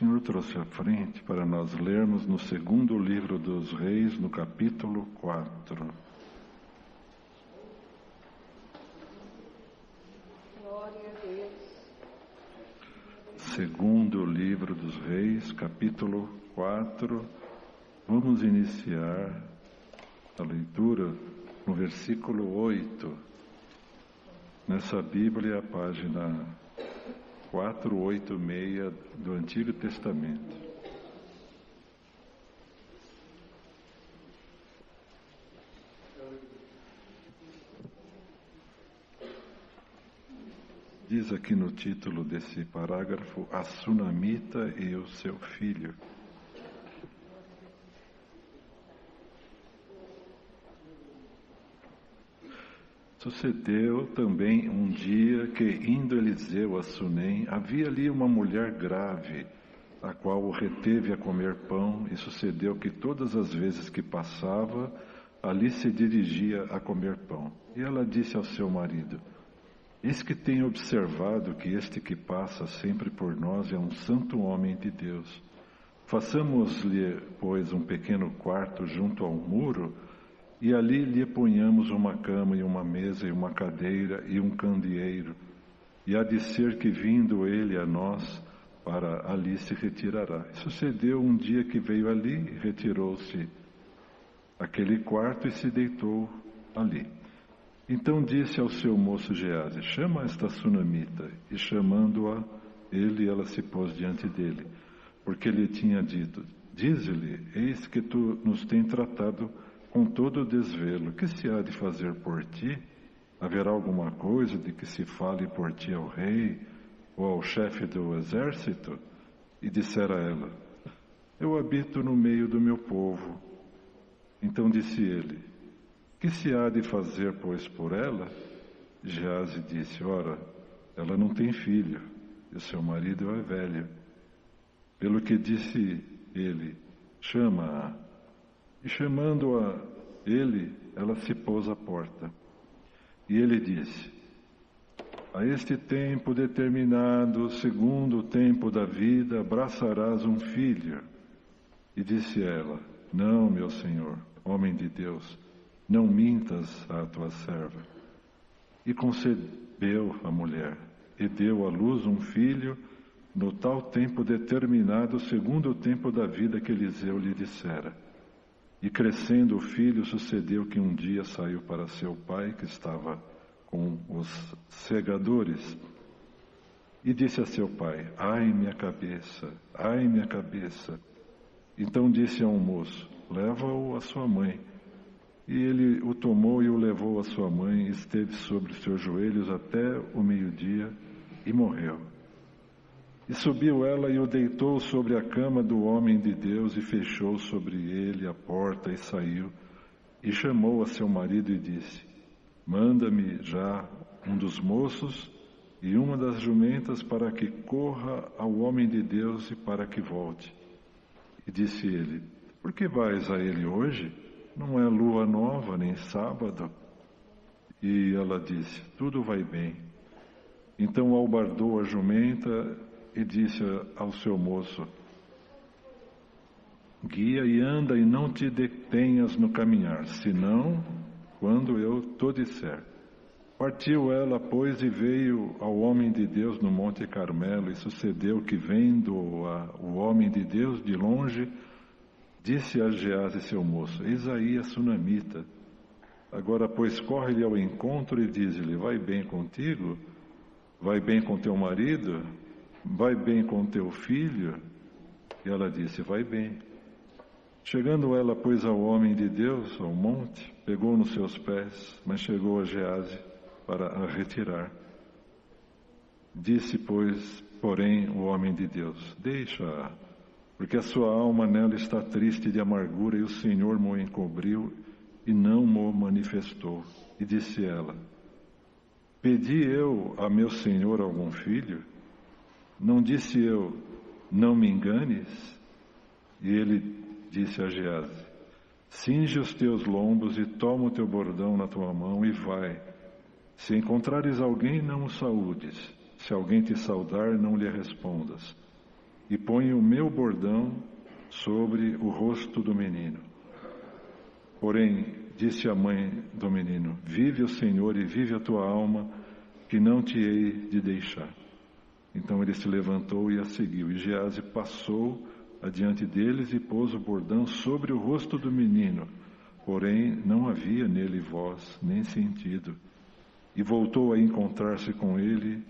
Senhor trouxe à frente para nós lermos no segundo livro dos Reis, no capítulo 4. Glória a Deus. Segundo livro dos Reis, capítulo 4. Vamos iniciar a leitura no versículo 8. Nessa Bíblia, a página 486 do Antigo Testamento. Diz aqui no título desse parágrafo, a Sunamita e o seu filho. Sucedeu também um dia que, indo Eliseu a Sunem, havia ali uma mulher grave, a qual o reteve a comer pão, e sucedeu que todas as vezes que passava, ali se dirigia a comer pão. E ela disse ao seu marido: eis que tenho observado que este que passa sempre por nós é um santo homem de Deus. Façamos-lhe, pois, um pequeno quarto junto ao muro, e ali lhe ponhamos uma cama e uma mesa e uma cadeira e um candeeiro. E há de ser que, vindo ele a nós, para ali se retirará. E sucedeu um dia que veio ali e retirou-se aquele quarto e se deitou ali. Então disse ao seu moço Geazi: chama esta sunamita. E chamando-a, ela se pôs diante dele, porque lhe tinha dito: dize-lhe, eis que tu nos tens tratado com todo o desvelo. Que se há de fazer por ti? Haverá alguma coisa de que se fale por ti ao rei ou ao chefe do exército? E dissera ela: eu habito no meio do meu povo. Então disse ele: que se há de fazer, pois, por ela? Geazi disse: ora, ela não tem filho, e o seu marido é velho. Pelo que disse ele: chama-a. E chamando-a ela se pôs à porta. E ele disse: a este tempo determinado, segundo o tempo da vida, abraçarás um filho. E disse ela: não, meu senhor, homem de Deus, não mintas à tua serva. E concebeu a mulher, e deu à luz um filho, no tal tempo determinado, segundo o tempo da vida que Eliseu lhe dissera. E crescendo o filho, sucedeu que um dia saiu para seu pai, que estava com os segadores, e disse a seu pai: ai minha cabeça, ai minha cabeça. Então disse ao moço: leva-o à sua mãe. E ele o tomou e o levou à sua mãe, e esteve sobre seus joelhos até o meio-dia, e morreu. E subiu ela e o deitou sobre a cama do homem de Deus, e fechou sobre ele a porta, e saiu, e chamou a seu marido e disse: manda-me já um dos moços e uma das jumentas, para que corra ao homem de Deus e para que volte. E disse ele: por que vais a ele hoje? Não é lua nova, nem sábado. E ela disse: tudo vai bem. Então albardou a jumenta e disse ao seu moço: guia e anda e não te detenhas no caminhar, senão quando eu te disser. Partiu ela, pois, e veio ao homem de Deus no Monte Carmelo, e sucedeu que, vendo o homem de Deus de longe, disse a Geazi seu moço: eis aí a sunamita. Agora, pois, corre-lhe ao encontro e diz-lhe: vai bem contigo? Vai bem com teu marido? Vai bem com teu filho? E ela disse: vai bem. Chegando ela, pois, ao homem de Deus, ao monte, pegou nos seus pés, mas chegou a Geazi para a retirar. Disse, pois, porém, o homem de Deus: deixa-a, porque a sua alma nela está triste de amargura, e o Senhor mo encobriu e não mo manifestou. E disse ela: pedi eu a meu Senhor algum filho? Não disse eu: não me enganes? E ele disse a Geazi: cinge os teus lombos e toma o teu bordão na tua mão e vai. Se encontrares alguém, não o saúdes. Se alguém te saudar, não lhe respondas. e ponho o meu bordão sobre o rosto do menino. Porém, disse a mãe do menino: vive o Senhor e vive a tua alma, que não te hei de deixar. Então ele se levantou e a seguiu. E Gease passou adiante deles e pôs o bordão sobre o rosto do menino. Porém, não havia nele voz, nem sentido. E voltou a encontrar-se com ele.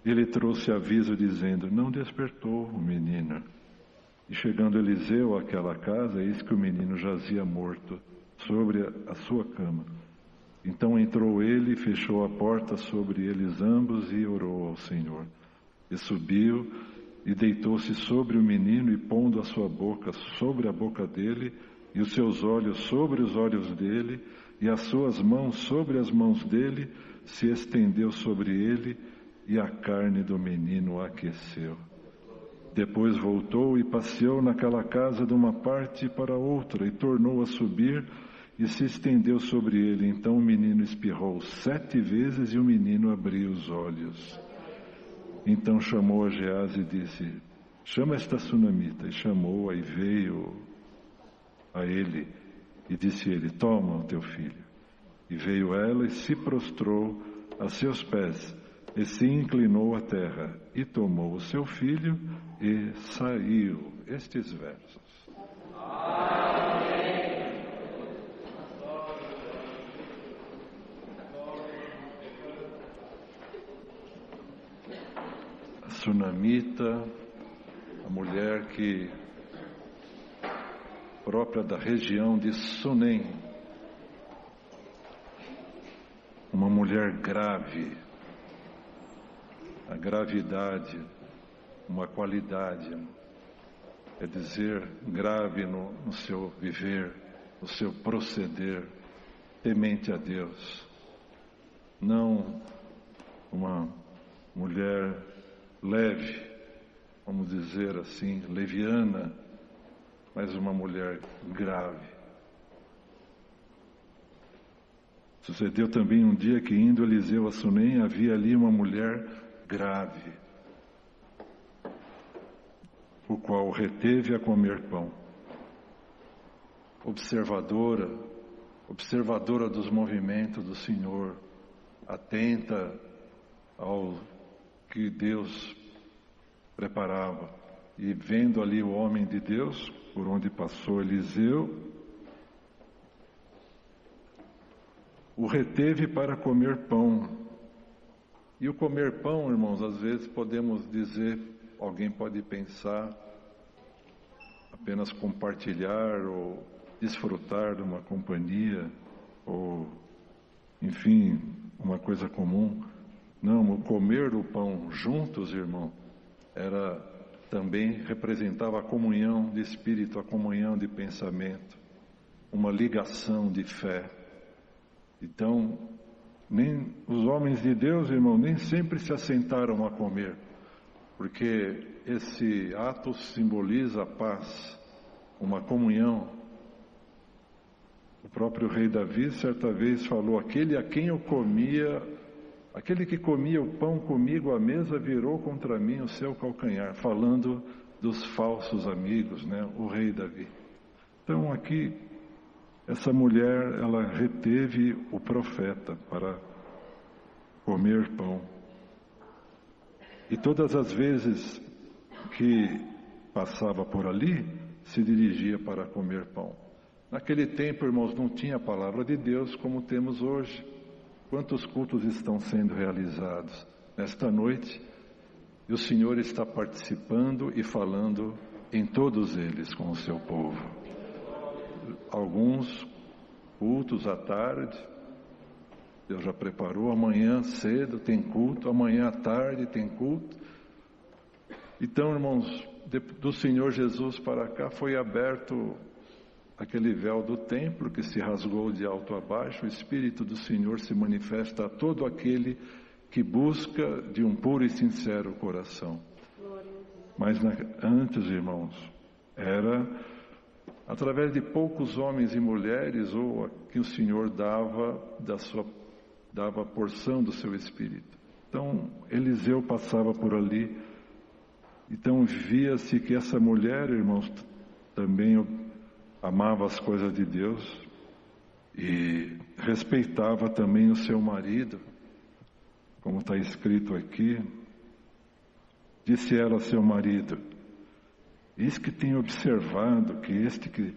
Ele trouxe aviso dizendo: não despertou o menino. E chegando Eliseu àquela casa, eis que o menino jazia morto sobre a sua cama. Então entrou ele, fechou a porta sobre eles ambos e orou ao Senhor. E subiu e deitou-se sobre o menino e pondo a sua boca sobre a boca dele e os seus olhos sobre os olhos dele e as suas mãos sobre as mãos dele, se estendeu sobre ele e a carne do menino aqueceu. Depois voltou e passeou naquela casa de uma parte para outra e tornou a subir e se estendeu sobre ele. Então o menino espirrou 7 vezes e o menino abriu os olhos. Então chamou a Gease e disse: chama esta sunamita. E chamou-a e veio a ele e disse ele: toma o teu filho. E veio ela e se prostrou a seus pés e se inclinou à terra e tomou o seu filho e saiu. Estes versos. A sunamita, a mulher que própria da região de Sunem, uma mulher grave. A gravidade, uma qualidade, é dizer, grave no seu viver, no seu proceder, temente a Deus. Não uma mulher leve, vamos dizer assim, leviana, mas uma mulher grave. Sucedeu também um dia que, indo Eliseu a Sunem, havia ali uma mulher grave, o qual reteve a comer pão. Observadora dos movimentos do Senhor, atenta ao que Deus preparava. E vendo ali o homem de Deus, por onde passou Eliseu, o reteve para comer pão. E o comer pão, irmãos, às vezes podemos dizer, alguém pode pensar, apenas compartilhar ou desfrutar de uma companhia, ou, enfim, uma coisa comum. Não, o comer o pão juntos, irmão, também representava a comunhão de espírito, a comunhão de pensamento, uma ligação de fé. Então, nem os homens de Deus, irmão, nem sempre se assentaram a comer, porque esse ato simboliza a paz, uma comunhão. O próprio rei Davi certa vez falou: aquele que comia o pão comigo à mesa virou contra mim o seu calcanhar, falando dos falsos amigos, né? O rei Davi. Então aqui, essa mulher, ela reteve o profeta para comer pão. E todas as vezes que passava por ali, se dirigia para comer pão. Naquele tempo, irmãos, não tinha a palavra de Deus como temos hoje. Quantos cultos estão sendo realizados nesta noite? E o Senhor está participando e falando em todos eles com o seu povo. Alguns cultos à tarde, Deus já preparou, amanhã cedo tem culto, amanhã à tarde tem culto. Então, irmãos, do Senhor Jesus para cá foi aberto aquele véu do templo que se rasgou de alto a baixo. O Espírito do Senhor se manifesta a todo aquele que busca de um puro e sincero coração. Mas antes, irmãos, era através de poucos homens e mulheres, ou a que o Senhor dava a porção do seu Espírito. Então, Eliseu passava por ali Então via-se que essa mulher, irmãos, também amava as coisas de Deus e respeitava também o seu marido, como está escrito aqui. Disse ela a seu marido: eis que tenho observado que este que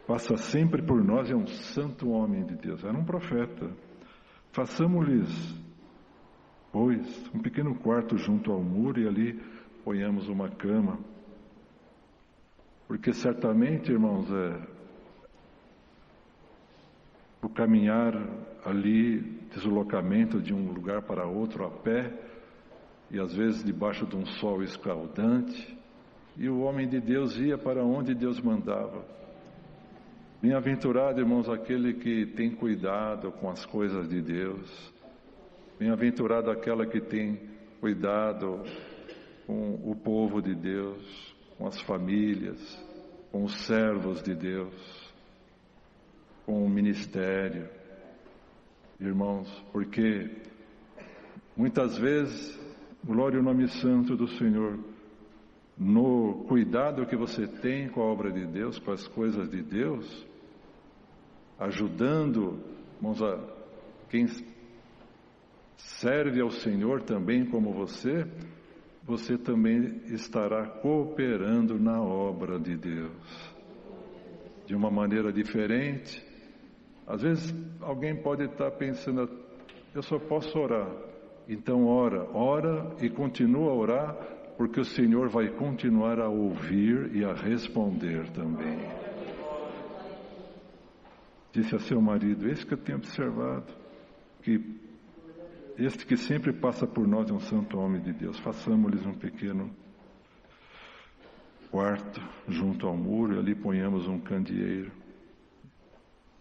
passa sempre por nós é um santo homem de Deus. Era um profeta. Façamos-lhes, pois, um pequeno quarto junto ao muro e ali ponhamos uma cama. Porque certamente, irmãos, o caminhar ali, deslocamento de um lugar para outro a pé, e às vezes debaixo de um sol escaldante, e o homem de Deus ia para onde Deus mandava. Bem-aventurado, irmãos, aquele que tem cuidado com as coisas de Deus. Bem-aventurado aquela que tem cuidado com o povo de Deus, com as famílias, com os servos de Deus, com o ministério. Irmãos, porque muitas vezes, glória ao nome santo do Senhor, no cuidado que você tem com a obra de Deus, com as coisas de Deus, ajudando, irmãos, a quem serve ao Senhor também como você também estará cooperando na obra de Deus, de uma maneira diferente. Às vezes alguém pode estar pensando: eu só posso orar. Então ora e continua a orar, porque o Senhor vai continuar a ouvir e a responder também. Disse a seu marido: eis que eu tenho observado que este que sempre passa por nós é um santo homem de Deus. Façamos-lhes um pequeno quarto junto ao muro e ali ponhamos um candeeiro.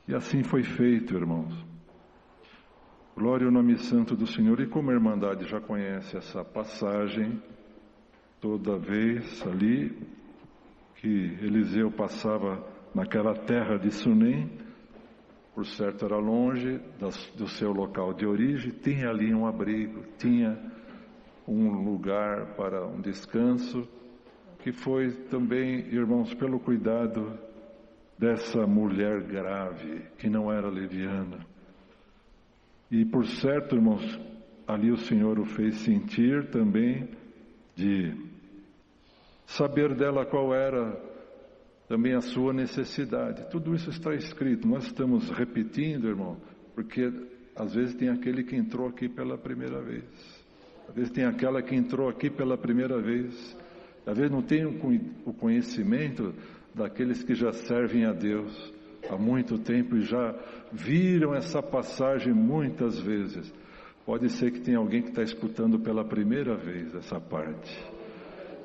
E assim foi feito, irmãos. Glória ao nome santo do Senhor. E como a Irmandade já conhece essa passagem, toda vez ali que Eliseu passava naquela terra de Sunem, por certo era longe do seu local de origem, tinha ali um abrigo, tinha um lugar para um descanso, que foi também, irmãos, pelo cuidado dessa mulher grave, que não era leviana. E por certo, irmãos, ali o Senhor o fez sentir também de saber dela qual era também a sua necessidade. Tudo isso está escrito. Nós estamos repetindo, irmão, porque às vezes tem aquele que entrou aqui pela primeira vez. Às vezes tem aquela que entrou aqui pela primeira vez. Às vezes não tem o conhecimento daqueles que já servem a Deus há muito tempo e já viram essa passagem muitas vezes. Pode ser que tenha alguém que está escutando pela primeira vez essa parte.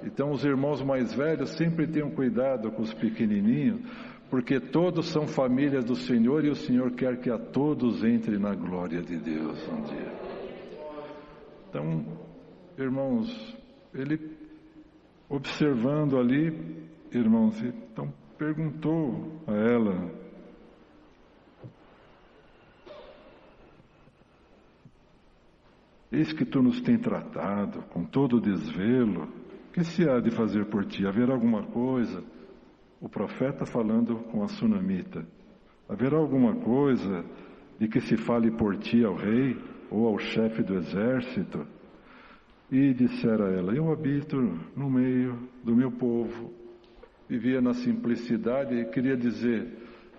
Então os irmãos mais velhos sempre tenham cuidado com os pequenininhos, porque todos são famílias do Senhor e o Senhor quer que a todos entre na glória de Deus um dia. Então, irmãos, ele observando ali, irmãos, então perguntou a ela: eis que tu nos tem tratado com todo desvelo, que se há de fazer por ti? Haverá alguma coisa? O profeta falando com a sunamita. Haverá alguma coisa de que se fale por ti ao rei ou ao chefe do exército? E dissera ela: eu habito no meio do meu povo. Vivia na simplicidade e queria dizer: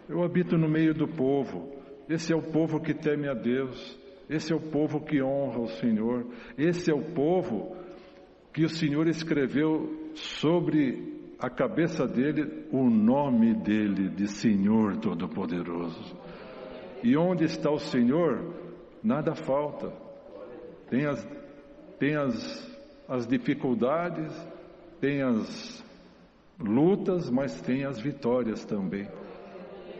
eu habito no meio do povo. Esse é o povo que teme a Deus. Esse é o povo que honra o Senhor. Esse é o povo que o Senhor escreveu sobre a cabeça dele o nome dele de Senhor Todo-Poderoso. E onde está o Senhor, nada falta. Tem as dificuldades, tem as lutas, mas tem as vitórias também.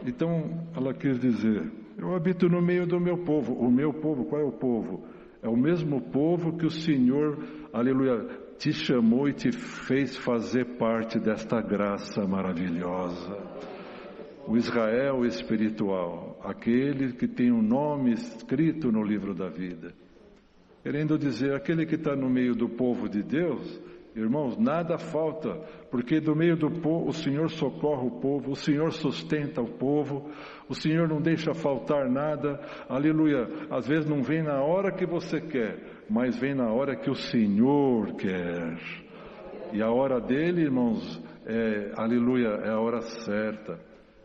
Então, ela quis dizer: eu habito no meio do meu povo. O meu povo, qual é o povo? É o mesmo povo que o Senhor, aleluia, te chamou e te fez fazer parte desta graça maravilhosa. O Israel espiritual, aquele que tem um nome escrito no livro da vida. Querendo dizer, aquele que está no meio do povo de Deus, Irmãos, nada falta, porque do meio do povo o Senhor socorre o povo, o Senhor sustenta o povo, o Senhor não deixa faltar nada, aleluia. Às vezes não vem na hora que você quer, mas vem na hora que o Senhor quer. E a hora dele, irmãos, aleluia, é a hora certa.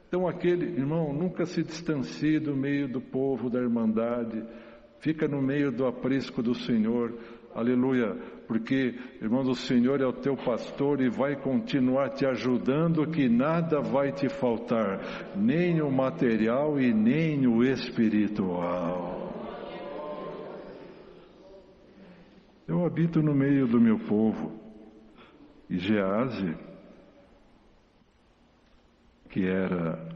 Então aquele irmão nunca se distancie do meio do povo, da irmandade, fica no meio do aprisco do Senhor, aleluia, porque, irmãos, o Senhor é o teu pastor e vai continuar te ajudando, que nada vai te faltar, nem o material e nem o espiritual. Eu habito no meio do meu povo, e Gease, que era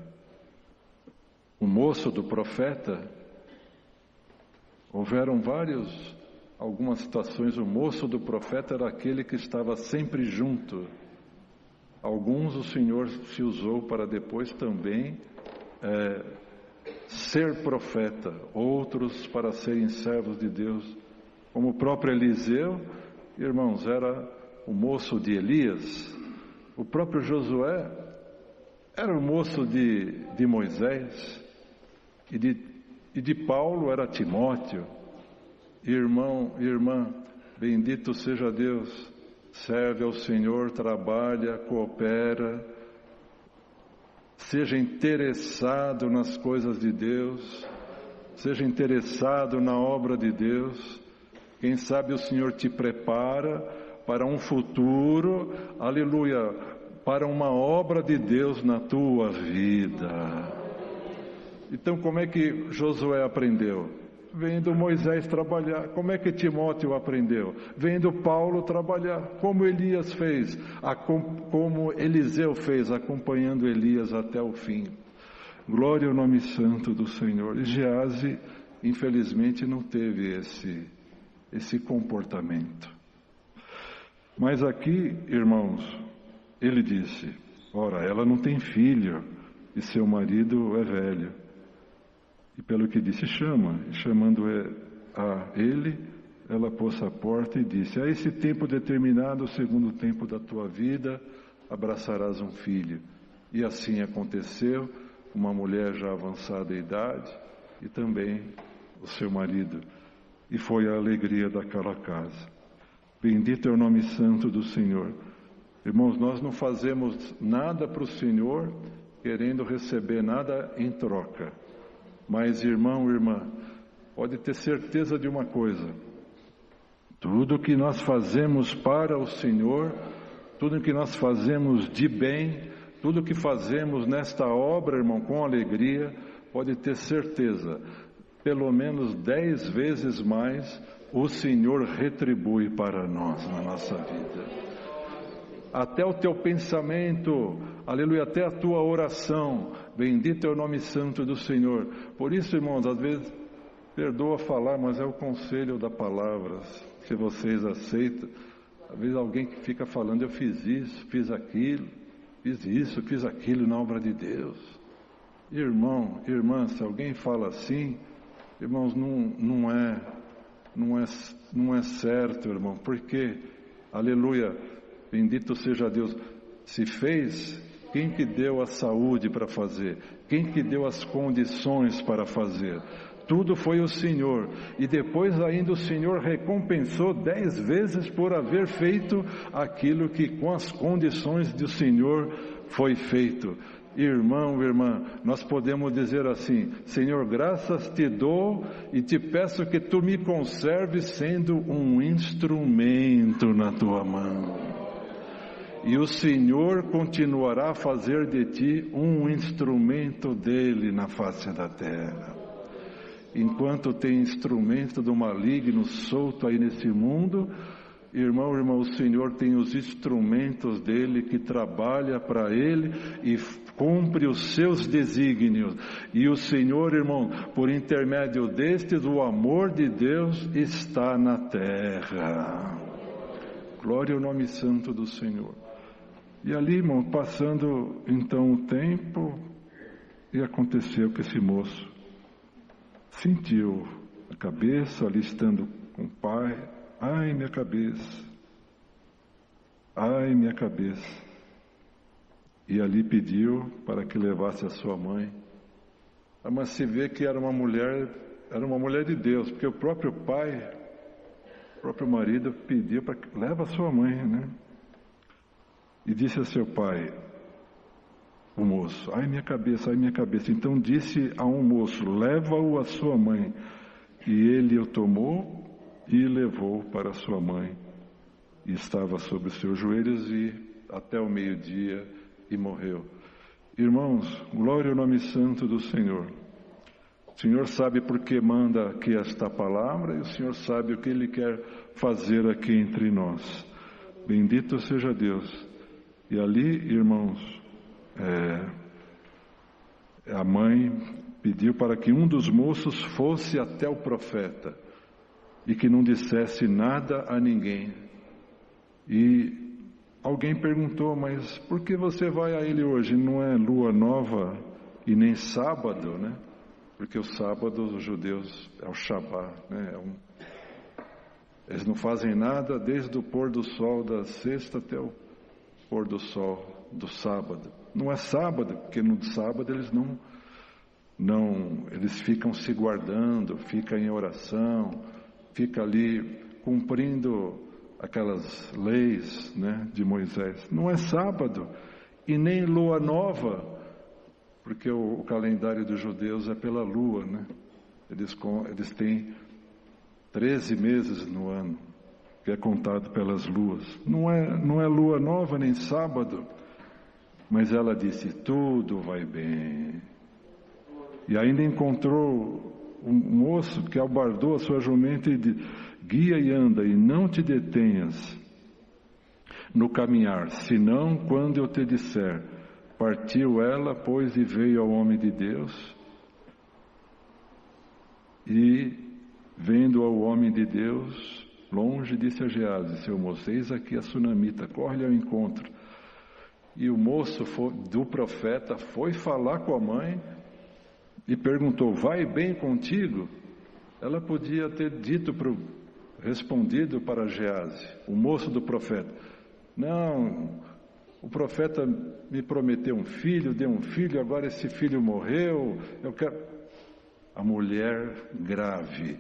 o moço do profeta, houveram algumas situações, o moço do profeta era aquele que estava sempre junto. Alguns o Senhor se usou para depois também ser profeta, outros para serem servos de Deus, como o próprio Eliseu, irmãos, era o moço de Elias, o próprio Josué era o moço de Moisés, e de Paulo era Timóteo. Irmão, irmã, bendito seja Deus, serve ao Senhor, trabalha, coopera, seja interessado nas coisas de Deus, seja interessado na obra de Deus. Quem sabe o Senhor te prepara para um futuro, aleluia, para uma obra de Deus na tua vida. Então, como é que Josué aprendeu? Vendo Moisés trabalhar. Como é que Timóteo aprendeu? Vendo Paulo trabalhar. Como Elias fez, como Eliseu fez, acompanhando Elias até o fim. Glória ao nome santo do Senhor. E Gease, infelizmente, não teve esse comportamento. Mas aqui, irmãos, ele disse, ora, ela não tem filho e seu marido é velho. E pelo que disse, chama. E chamando a ele, ela pôs a porta e disse, a esse tempo determinado, segundo o tempo da tua vida, abraçarás um filho. E assim aconteceu, uma mulher já avançada em idade, e também o seu marido. E foi a alegria daquela casa. Bendito é o nome santo do Senhor. Irmãos, nós não fazemos nada para o Senhor querendo receber nada em troca. Mas, irmão, irmã, pode ter certeza de uma coisa. Tudo que nós fazemos para o Senhor, tudo que nós fazemos de bem, tudo que fazemos nesta obra, irmão, com alegria, pode ter certeza, pelo menos 10 vezes mais, o Senhor retribui para nós na nossa vida. Até o teu pensamento, aleluia, até a tua oração, bendito é o nome santo do Senhor. Por isso, irmãos, às vezes, perdoa falar, mas é o conselho da palavra, se vocês aceitam. Às vezes alguém que fica falando, eu fiz isso, fiz aquilo, fiz isso, fiz aquilo na obra de Deus. Irmão, irmã, se alguém fala assim, irmãos, não é certo, irmão, porque, aleluia, bendito seja Deus, se fez, quem que deu a saúde para fazer? Quem que deu as condições para fazer? Tudo foi o Senhor, e depois ainda o Senhor recompensou 10 vezes por haver feito aquilo que com as condições do Senhor foi feito. Irmão, irmã, nós podemos dizer assim, Senhor, graças te dou e te peço que tu me conserves sendo um instrumento na tua mão. E o Senhor continuará a fazer de ti um instrumento dele na face da terra. Enquanto tem instrumento do maligno solto aí nesse mundo, irmão, o Senhor tem os instrumentos dele que trabalha para ele e cumpre os seus desígnios. E o Senhor, irmão, por intermédio destes, o amor de Deus está na terra. Glória ao nome santo do Senhor. E ali, irmão, passando então o tempo, e aconteceu que esse moço sentiu a cabeça ali estando com o pai. Ai, minha cabeça. ai minha cabeça. E ali pediu para que levasse a sua mãe. Mas se vê que era uma mulher de Deus, porque o próprio pai, o próprio marido pediu para que leve a sua mãe, né? E disse a seu pai, o moço, ai minha cabeça, ai minha cabeça. Então disse a um moço, leva-o a sua mãe. E ele o tomou e levou para sua mãe. E estava sobre os seus joelhos e até o meio-dia e morreu. Irmãos, glória ao nome santo do Senhor. O Senhor sabe por que manda aqui esta palavra e o Senhor sabe o que Ele quer fazer aqui entre nós. Bendito seja Deus. E ali, irmãos, a mãe pediu para que um dos moços fosse até o profeta e que não dissesse nada a ninguém. E alguém perguntou, mas por que você vai a ele hoje? Não é lua nova e nem sábado, né? Porque o sábado os judeus é o Shabá, né? Eles não fazem nada desde o pôr do sol da sexta até o pôr do sol do sábado. Não é sábado, porque no sábado eles eles ficam se guardando, ficam em oração, ficam ali cumprindo aquelas leis, né, de Moisés. Não é sábado e nem lua nova, porque o calendário dos judeus é pela lua, né? Eles têm 13 meses no ano, que é contado pelas luas. Não é lua nova nem sábado, mas ela disse, tudo vai bem. E ainda encontrou um moço que albardou a sua jumenta e disse, guia e anda, e não te detenhas no caminhar, senão quando eu te disser. Partiu ela, pois, e veio ao homem de Deus, e, vendo ao homem de Deus, longe, disse a Geazi, seu moço, eis aqui a sunamita, corre-lhe ao encontro. E o moço do profeta foi falar com a mãe e perguntou, vai bem contigo? Ela podia ter respondido para Geazi, o moço do profeta, não, o profeta me prometeu um filho, deu um filho, agora esse filho morreu, eu quero... A mulher grave.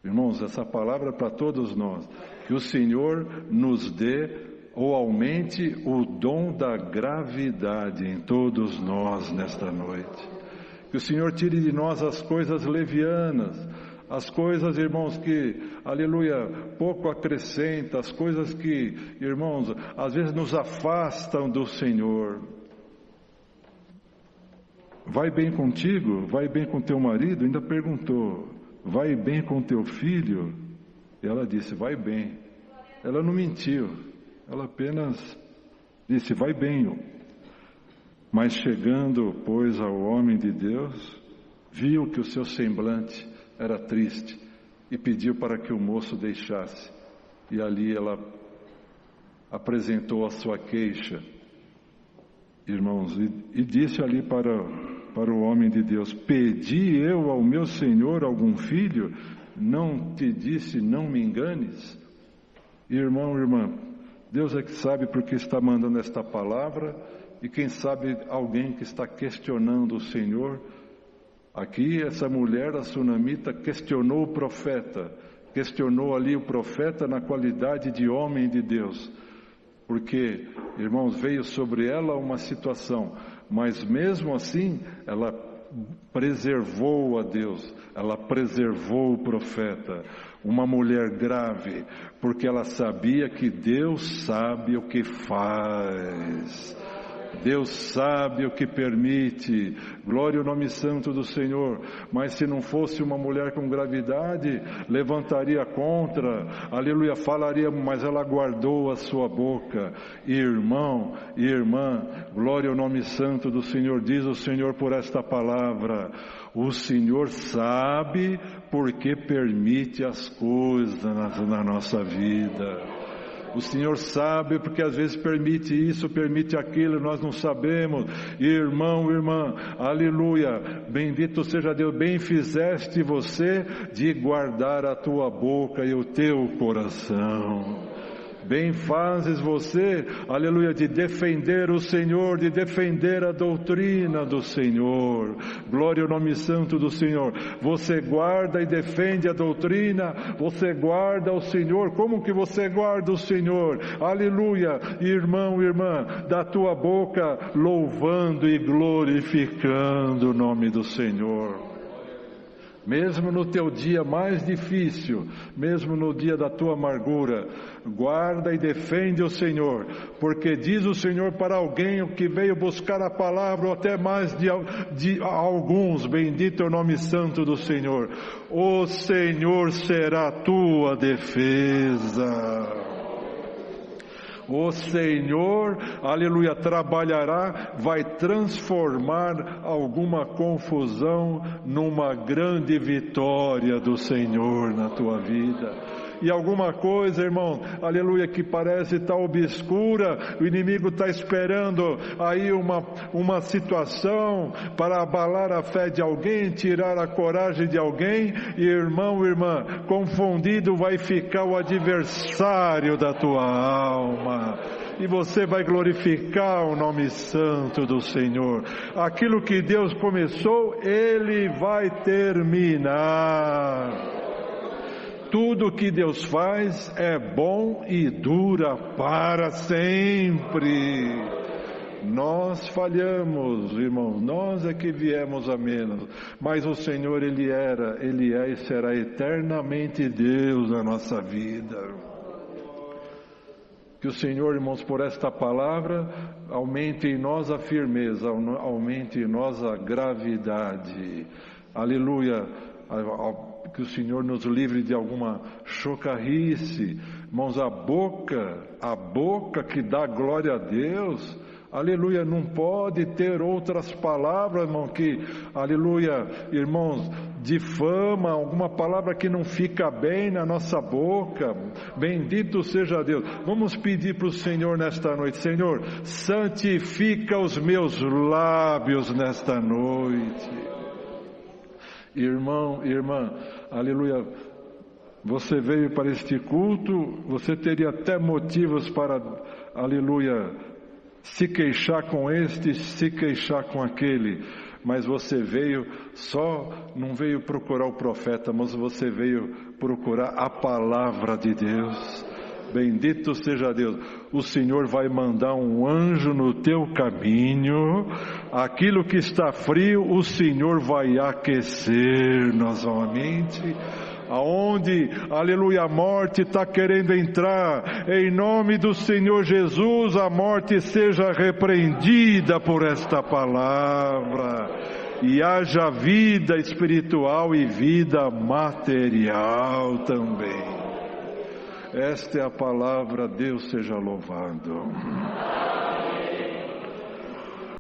Irmãos, essa palavra é para todos nós, que o Senhor nos dê ou aumente o dom da gravidade em todos nós nesta noite. Que o Senhor tire de nós as coisas levianas, as coisas, irmãos, que, aleluia, pouco acrescenta, as coisas que, irmãos, às vezes nos afastam do Senhor. Vai bem contigo? Vai bem com teu marido? Ainda perguntou, vai bem com teu filho? E ela disse, vai bem. Ela não mentiu, ela apenas disse, vai bem. Mas chegando, pois, ao homem de Deus, viu que o seu semblante era triste e pediu para que o moço deixasse. E ali ela apresentou a sua queixa, irmãos, e disse ali para o homem de Deus, pedi eu ao meu Senhor algum filho? Não te disse, não me enganes? Irmão, irmã, Deus é que sabe porque está mandando esta palavra, e quem sabe alguém que está questionando o Senhor. Aqui essa mulher, a sunamita, questionou o profeta, questionou ali o profeta na qualidade de homem de Deus, porque, irmãos, veio sobre ela uma situação, mas mesmo assim ela preservou a Deus, ela preservou o profeta, uma mulher grave, porque ela sabia que Deus sabe o que faz. Deus sabe o que permite, glória ao nome santo do Senhor, mas se não fosse uma mulher com gravidade, levantaria contra, aleluia, falaria, mas ela guardou a sua boca. Irmão e irmã, glória ao nome santo do Senhor, diz o Senhor por esta palavra, o Senhor sabe porque permite as coisas na nossa vida. O Senhor sabe porque às vezes permite isso, permite aquilo, nós não sabemos. Irmão, irmã, aleluia, bendito seja Deus, bem fizeste você de guardar a tua boca e o teu coração. Bem fazes você, aleluia, de defender o Senhor, de defender a doutrina do Senhor. Glória ao nome santo do Senhor. Você guarda e defende a doutrina, você guarda o Senhor. Como que você guarda o Senhor? Aleluia, irmão, irmã, da tua boca louvando e glorificando o nome do Senhor. Mesmo no teu dia mais difícil, mesmo no dia da tua amargura, guarda e defende o Senhor, porque diz o Senhor para alguém que veio buscar a palavra, ou até mais de alguns, bendito é o nome santo do Senhor, o Senhor será a tua defesa. O Senhor, aleluia, trabalhará, vai transformar alguma confusão numa grande vitória do Senhor na tua vida. E alguma coisa, irmão, aleluia, que parece estar obscura, o inimigo está esperando aí uma situação para abalar a fé de alguém, tirar a coragem de alguém, e irmão, irmã, confundido vai ficar o adversário da tua alma. E você vai glorificar o nome santo do Senhor. Aquilo que Deus começou, Ele vai terminar. Tudo que Deus faz é bom e dura para sempre. Nós falhamos, irmão, nós é que viemos a menos, mas o Senhor, Ele é e será eternamente Deus na nossa vida. Que o Senhor, irmãos, por esta palavra, aumente em nós a firmeza, aumente em nós a gravidade. Aleluia. Que o Senhor nos livre de alguma chocarrice. Irmãos, a boca que dá glória a Deus, aleluia, não pode ter outras palavras, irmão, que, aleluia, irmãos, difama, alguma palavra que não fica bem na nossa boca. Bendito seja Deus. Vamos pedir para o Senhor nesta noite: Senhor, santifica os meus lábios nesta noite. Irmão, irmã, aleluia, você veio para este culto, você teria até motivos para, aleluia, se queixar com este, se queixar com aquele, mas você veio não veio procurar o profeta, mas você veio procurar a palavra de Deus. Bendito seja Deus. O Senhor vai mandar um anjo no teu caminho. Aquilo que está frio, o Senhor vai aquecer novamente. Aonde, aleluia, a morte está querendo entrar, em nome do Senhor Jesus, a morte seja repreendida por esta palavra. E haja vida espiritual e vida material também. Esta é a palavra, Deus seja louvado.